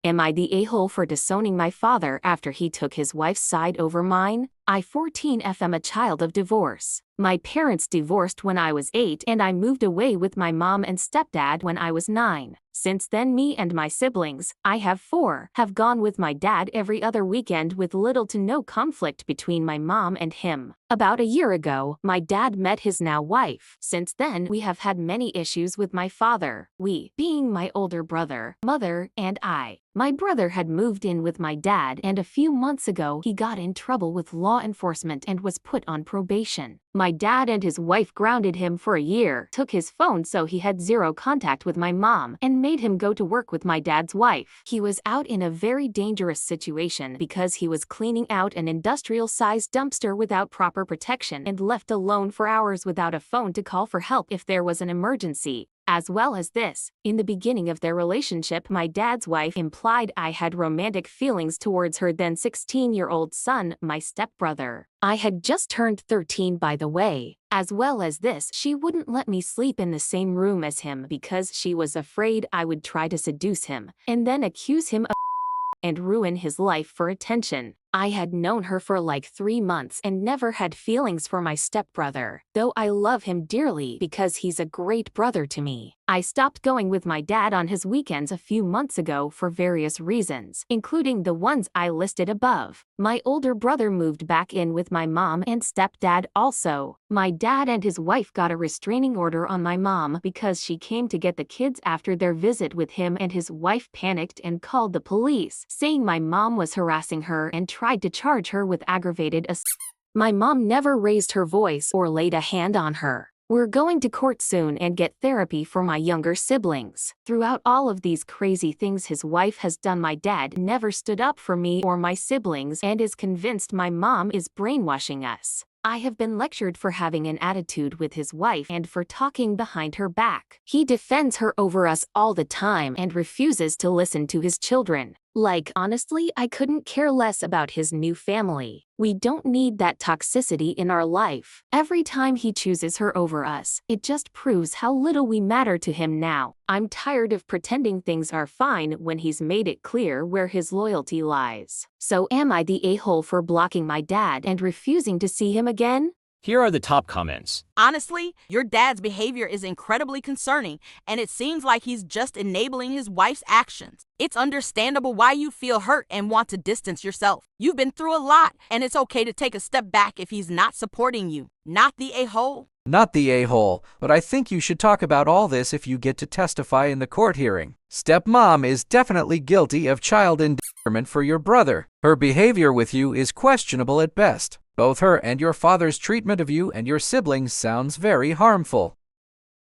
Am I the a-hole for disowning my father after he took his wife's side over mine? I 14F am a child of divorce. My parents divorced when I was 8 and I moved away with my mom and stepdad when I was 9. Since then me and my siblings, I have 4, have gone with my dad every other weekend with little to no conflict between my mom and him. About a year ago, my dad met his now wife. Since then we have had many issues with my father, we being my older brother, mother, and I. My brother had moved in with my dad and a few months ago he got in trouble with law enforcement and was put on probation. My dad and his wife grounded him for a year, took his phone so he had zero contact with my mom, and made him go to work with my dad's wife. He was out in a very dangerous situation because he was cleaning out an industrial-sized dumpster without proper protection and left alone for hours without a phone to call for help if there was an emergency. As well as this, in the beginning of their relationship, my dad's wife implied I had romantic feelings towards her then 16-year-old son, my stepbrother. I had just turned 13 by the way. As well as this, she wouldn't let me sleep in the same room as him because she was afraid I would try to seduce him, and then accuse him of and ruin his life for attention. I had known her for like 3 months and never had feelings for my stepbrother, though I love him dearly because he's a great brother to me. I stopped going with my dad on his weekends a few months ago for various reasons, including the ones I listed above. My older brother moved back in with my mom and stepdad also. My dad and his wife got a restraining order on my mom because she came to get the kids after their visit with him, and his wife panicked and called the police, saying my mom was harassing her and tried to charge her with aggravated assault. My mom never raised her voice or laid a hand on her. We're going to court soon and get therapy for my younger siblings. Throughout all of these crazy things his wife has done, my dad never stood up for me or my siblings and is convinced my mom is brainwashing us. I have been lectured for having an attitude with his wife and for talking behind her back. He defends her over us all the time and refuses to listen to his children. Like, honestly, I couldn't care less about his new family. We don't need that toxicity in our life. Every time he chooses her over us, it just proves how little we matter to him now. I'm tired of pretending things are fine when he's made it clear where his loyalty lies. So am I the a-hole for blocking my dad and refusing to see him again? Here are the top comments. Honestly, your dad's behavior is incredibly concerning, and it seems like he's just enabling his wife's actions. It's understandable why you feel hurt and want to distance yourself. You've been through a lot, and it's okay to take a step back if he's not supporting you. Not the a-hole. Not the a-hole, but I think you should talk about all this if you get to testify in the court hearing. Stepmom is definitely guilty of child endangerment for your brother. Her behavior with you is questionable at best. Both her and your father's treatment of you and your siblings sounds very harmful.